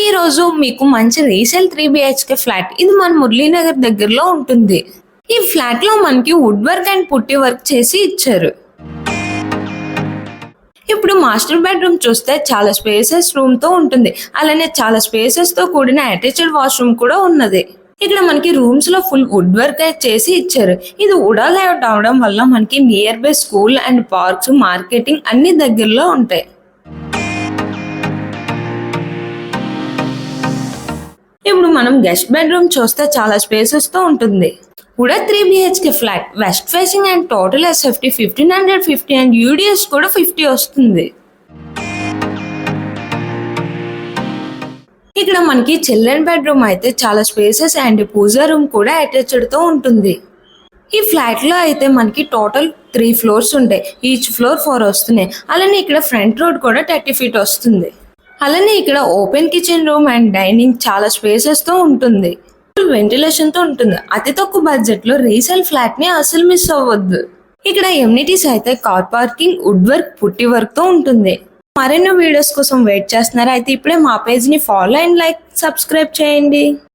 ఈ రోజు మీకు మంచి రీసేల్ 3 BHK ఫ్లాట్ ఇది మన మురళీనగర్ దగ్గరలో ఉంటుంది. ఈ ఫ్లాట్ లో మనకి వుడ్ వర్క్ అండ్ పుట్టి వర్క్ చేసి ఇచ్చారు. ఇప్పుడు మాస్టర్ బెడ్రూమ్ చూస్తే చాలా స్పేసెస్ రూమ్ తో ఉంటుంది. అలానే చాలా స్పేసెస్ తో కూడిన అటాచ్డ్ వాష్రూమ్ కూడా ఉన్నది. ఇక్కడ మనకి రూమ్స్ లో ఫుల్ వుడ్ వర్క్ చేసి ఇచ్చారు. ఇది ఉడా లేఅవుట్ అవడం వల్ల మనకి near by school and parks, marketing అన్ని దగ్గరలో ఉంటాయి. ఇప్పుడు మనం గెస్ట్ బెడ్రూమ్ చూస్తే చాలా స్పేసెస్ తో ఉంటుంది. కూడా 3 BHK flat, west facing and total SFT 1550 and UDS కూడా 50 వస్తుంది. ఇక్కడ మనకి చిల్డ్రన్ బెడ్రూమ్ అయితే చాలా స్పేసెస్ అండ్ పూజా రూమ్ కూడా అటాచ్డ్ తో ఉంటుంది. ఈ ఫ్లాట్ లో అయితే మనకి టోటల్ 3 ఫ్లోర్స్ ఉంటాయి. ఈచ్ ఫ్లోర్ 4 వస్తున్నాయి. అలానే ఇక్కడ ఫ్రంట్ రోడ్ కూడా 30 feet వస్తుంది. అలానే ఇక్కడ open kitchen room and dining చాలా స్పేసెస్ తో ఉంటుంది. వెంటిలేషన్ తో ఉంటుంది. అతి తక్కువ బడ్జెట్ లో రీసేల్ ఫ్లాట్ ని అసలు మిస్ అవ్వద్దు. ఇక్కడ ఎమ్యూనిటీస్ అయితే కార్ పార్కింగ్, వుడ్ వర్క్, పుట్టి వర్క్ తో ఉంటుంది. మరెన్నో వీడియోస్ కోసం వెయిట్ చేస్తున్నారా? అయితే ఇప్పుడే మా పేజ్ ని ఫాలో అండ్ లైక్, సబ్స్క్రైబ్ చేయండి.